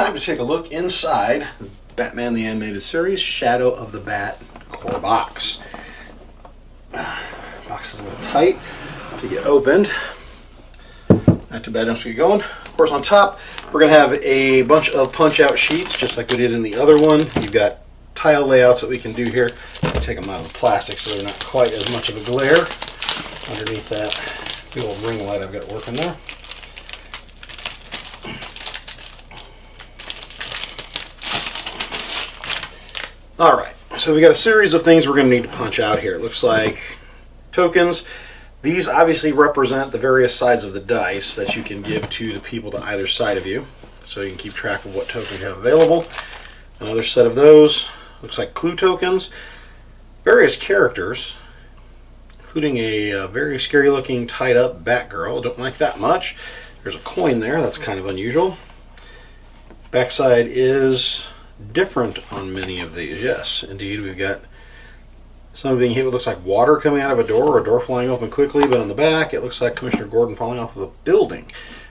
time to take a look inside Batman the Animated Series Shadow of the Bat core box. Box is a little tight to get opened. Not too bad once we get going. Of course, on top, we're going to have a bunch of punch-out sheets, just like we did in the other one. You've got tile layouts that we can do here. I'll take them out of the plastic so they're not quite as much of a glare. Underneath that big old ring light I've got working there. Alright, so we got a series of things we're going to need to punch out here. It looks like tokens. These obviously represent the various sides of the dice that you can give to the people to either side of you, so you can keep track of what token you have available. Another set of those looks like clue tokens. Various characters, including a very scary looking tied up Batgirl. Don't like that much. There's a coin there, that's kind of unusual. Backside is different on many of these. Yes, indeed, we've got some being hit with looks like water coming out of a door, or a door flying open quickly, but on the back it looks like Commissioner Gordon falling off of a building.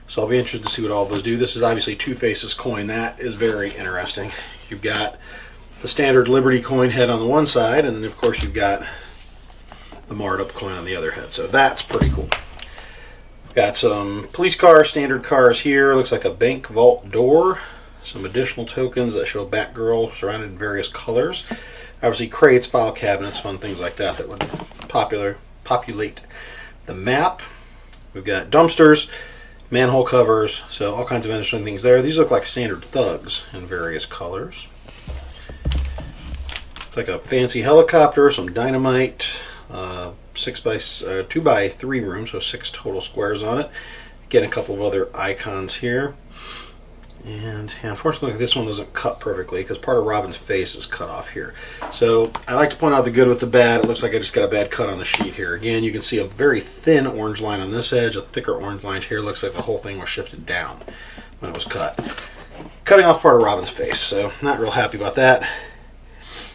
So I'll be interested to see what all those do. This is obviously Two-Face's coin. That is very interesting. You've got the standard Liberty coin head on the one side, and then of course you've got the marred up coin on the other head. So that's pretty cool. Got some police cars, standard cars here. Looks like a bank vault door. Some additional tokens that show Batgirl surrounded in various colors. Obviously crates, file cabinets, fun things like that that would populate the map. We've got dumpsters, manhole covers, so all kinds of interesting things there. These look like standard thugs in various colors. It's like a fancy helicopter, some dynamite, 2x3 room, so 6 total squares on it. Again, a couple of other icons here. And unfortunately this one doesn't cut perfectly because part of Robin's face is cut off here. So I like to point out the good with the bad. It looks like I just got a bad cut on the sheet here. Again, you can see a very thin orange line on this edge, a thicker orange line here. Looks like the whole thing was shifted down when it was cut. Cutting off part of Robin's face, so not real happy about that.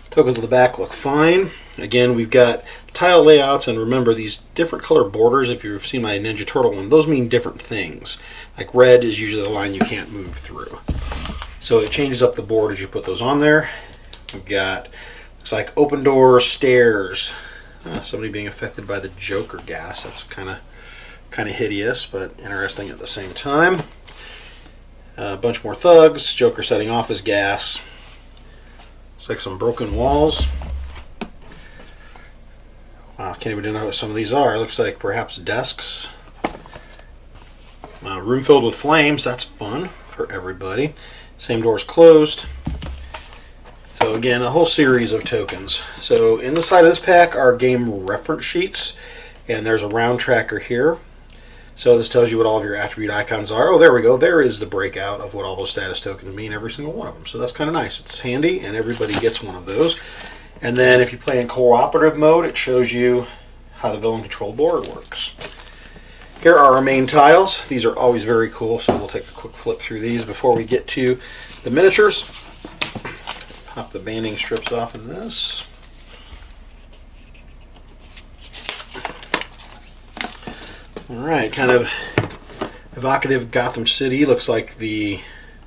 Tokens on the back look fine. Again, we've got tile layouts, and remember these different color borders, if you've seen my Ninja Turtle one, those mean different things. Like red is usually the line you can't move through. So it changes up the board as you put those on there. We've got, looks like open doors, stairs, somebody being affected by the Joker gas. That's kind of hideous, but interesting at the same time. A bunch more thugs, Joker setting off his gas. Looks like some broken walls. Wow, can't even know what some of these are. Looks like perhaps desks. Room filled with flames. That's fun for everybody. Same door's closed. So again, a whole series of tokens. So in the side of this pack are game reference sheets, and there's a round tracker here. So this tells you what all of your attribute icons are. Oh, there we go. There is the breakout of what all those status tokens mean, every single one of them. So that's kind of nice. It's handy, and everybody gets one of those. And then if you play in cooperative mode, it shows you how the villain control board works. Here are our main tiles. These are always very cool, so we'll take a quick flip through these before we get to the miniatures. Pop the banding strips off of this. Alright, kind of evocative Gotham City. Looks like the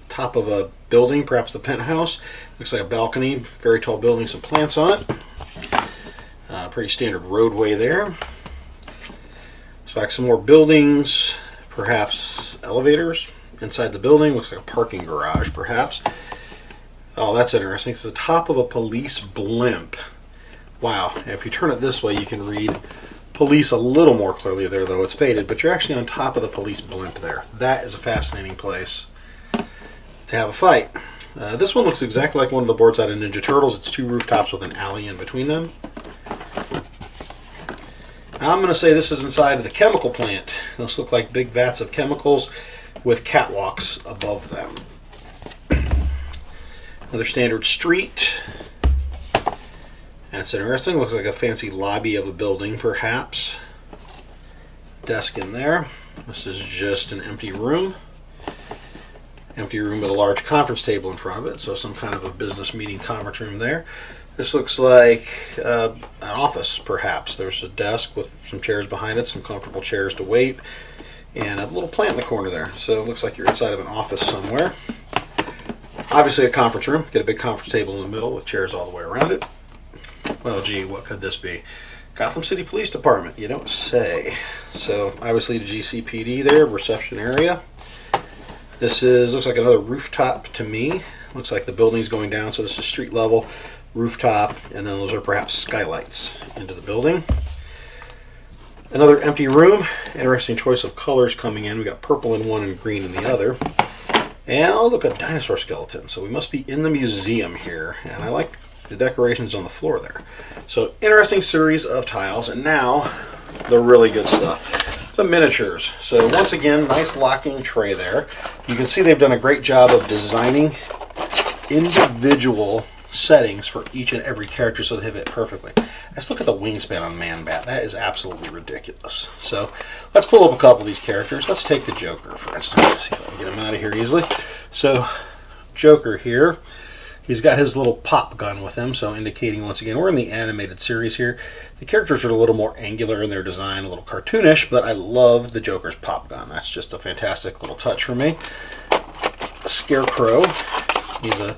top of a building, perhaps the penthouse. Looks like a balcony, very tall building, some plants on it. Pretty standard roadway there. Looks like some more buildings, perhaps elevators inside the building. Looks like a parking garage, perhaps. Oh, that's interesting. It's the top of a police blimp. Wow. If you turn it this way, you can read police a little more clearly there, though it's faded, but you're actually on top of the police blimp there. That is a fascinating place to have a fight. This one looks exactly like one of the boards out of Ninja Turtles. It's 2 rooftops with an alley in between them. I'm going to say this is inside of the chemical plant. Those look like big vats of chemicals with catwalks above them. Another standard street. That's interesting. Looks like a fancy lobby of a building, perhaps. Desk in there. This is just an empty room. Empty room with a large conference table in front of it, so some kind of a business meeting conference room there. This looks like an office, perhaps. There's a desk with some chairs behind it, some comfortable chairs to wait, and a little plant in the corner there. So it looks like you're inside of an office somewhere. Obviously a conference room. Get a big conference table in the middle with chairs all the way around it. Well, gee, what could this be? Gotham City Police Department, you don't say. So obviously the GCPD there, reception area. This looks like another rooftop to me. Looks like the building's going down, so this is street level, rooftop, and then those are perhaps skylights into the building. Another empty room. Interesting choice of colors coming in. We got purple in one and green in the other. And oh, look, a dinosaur skeleton. So we must be in the museum here. And I like the decorations on the floor there. So interesting series of tiles. And now the really good stuff. The miniatures. So once again, nice locking tray there. You can see they've done a great job of designing individual settings for each and every character so they fit perfectly. Let's look at the wingspan on Man-Bat. That is absolutely ridiculous. So let's pull up a couple of these characters. Let's take the Joker, for instance. See if I can get him out of here easily. So Joker here, he's got his little pop gun with him, so indicating once again we're in the animated series here. The characters are a little more angular in their design, a little cartoonish, but I love the Joker's pop gun. That's just a fantastic little touch for me. Scarecrow, he's a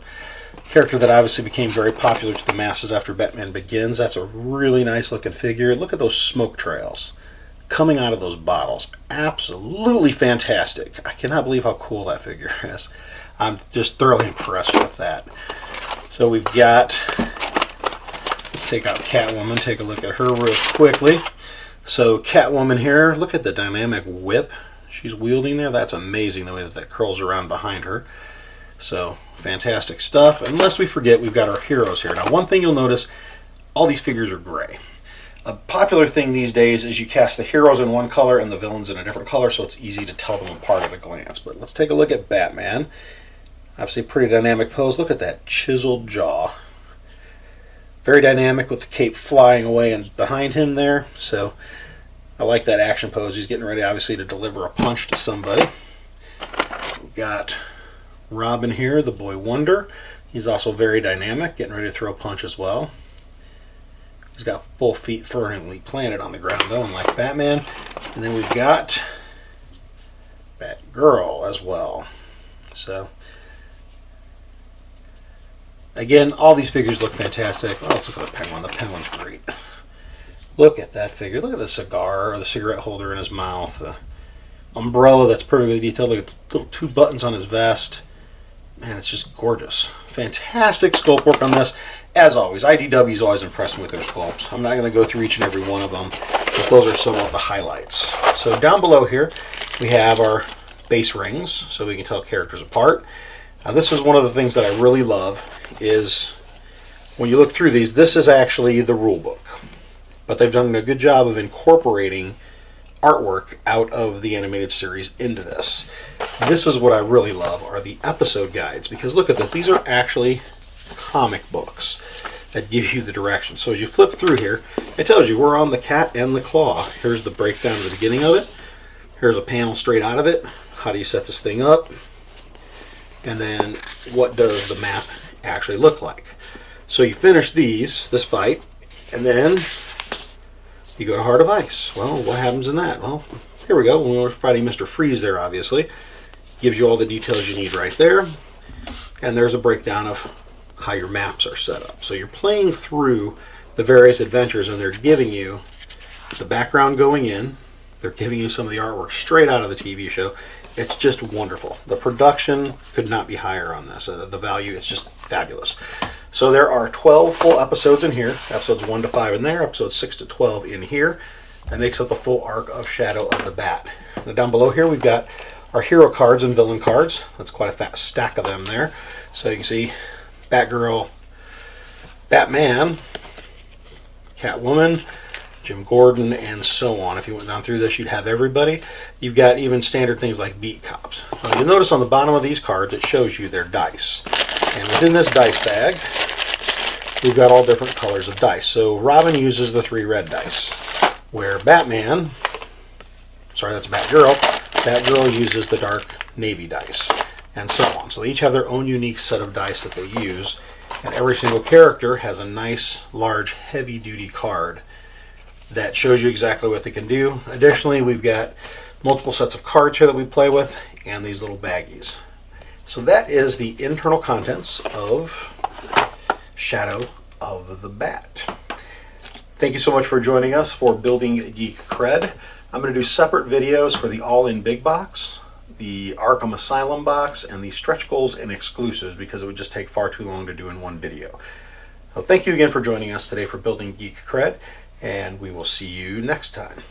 character that obviously became very popular to the masses after Batman Begins. That's a really nice looking figure. Look at those smoke trails coming out of those bottles. Absolutely fantastic. I cannot believe how cool that figure is. I'm just thoroughly impressed with that. So we've got, let's take out Catwoman, take a look at her real quickly. So Catwoman here, look at the dynamic whip she's wielding there. That's amazing the way that that curls around behind her. So fantastic stuff. Unless we forget, we've got our heroes here. Now, one thing you'll notice, all these figures are gray. A popular thing these days is you cast the heroes in one color and the villains in a different color, so it's easy to tell them apart at a glance. But let's take a look at Batman. Obviously, pretty dynamic pose. Look at that chiseled jaw. Very dynamic with the cape flying away and behind him there. So I like that action pose. He's getting ready, obviously, to deliver a punch to somebody. We've got Robin here, the Boy Wonder. He's also very dynamic, getting ready to throw a punch as well. He's got both feet firmly planted on the ground, though, unlike Batman. And then we've got Batgirl as well. So, again, all these figures look fantastic. Oh, let's look at the Penguin. The Penguin's great. Look at that figure. Look at the cigar or the cigarette holder in his mouth. The umbrella that's perfectly detailed. Look at the little two buttons on his vest. Man, it's just gorgeous. Fantastic sculpt work on this. As always, IDW's always impressed me with their sculpts. I'm not going to go through each and every one of them, but those are some of the highlights. So down below here, we have our base rings, so we can tell characters apart. Now, this is one of the things that I really love, is when you look through these, this is actually the rule book. But they've done a good job of incorporating artwork out of the animated series into this. This is what I really love, are the episode guides, because look at this. These are actually comic books that give you the directions. So as you flip through here, it tells you we're on the Cat and the Claw. Here's the breakdown of the beginning of it. Here's a panel straight out of it. How do you set this thing up? And then what does the map actually look like? So you finish this fight, and then you go to Heart of Ice. Well, what happens in that? Well, here we go. We're fighting Mr. Freeze there, obviously. Gives you all the details you need right there. And there's a breakdown of how your maps are set up. So you're playing through the various adventures, and they're giving you the background going in. They're giving you some of the artwork straight out of the TV show. It's just wonderful. The production could not be higher on this. The value is just fabulous. So there are 12 full episodes in here. Episodes 1 to 5 in there. Episodes 6 to 12 in here. That makes up the full arc of Shadow of the Bat. Now down below here we've got our hero cards and villain cards. That's quite a fat stack of them there. So you can see Batgirl, Batman, Catwoman, Jim Gordon, and so on. If you went down through this, you'd have everybody. You've got even standard things like beat cops. Now, you'll notice on the bottom of these cards, it shows you their dice. And within this dice bag, we've got all different colors of dice. So Robin uses the 3 red dice, where Batman, sorry, that's Batgirl, Batgirl uses the dark navy dice, and so on. So they each have their own unique set of dice that they use, and every single character has a nice, large, heavy-duty card that shows you exactly what they can do. Additionally, we've got multiple sets of cards here that we play with, and these little baggies. So that is the internal contents of Shadow of the Bat. Thank you so much for joining us for Building Geek Cred. I'm going to do separate videos for the All-In Big Box, the Arkham Asylum box, and the Stretch Goals and Exclusives, because it would just take far too long to do in one video. So thank you again for joining us today for Building Geek Cred, and we will see you next time.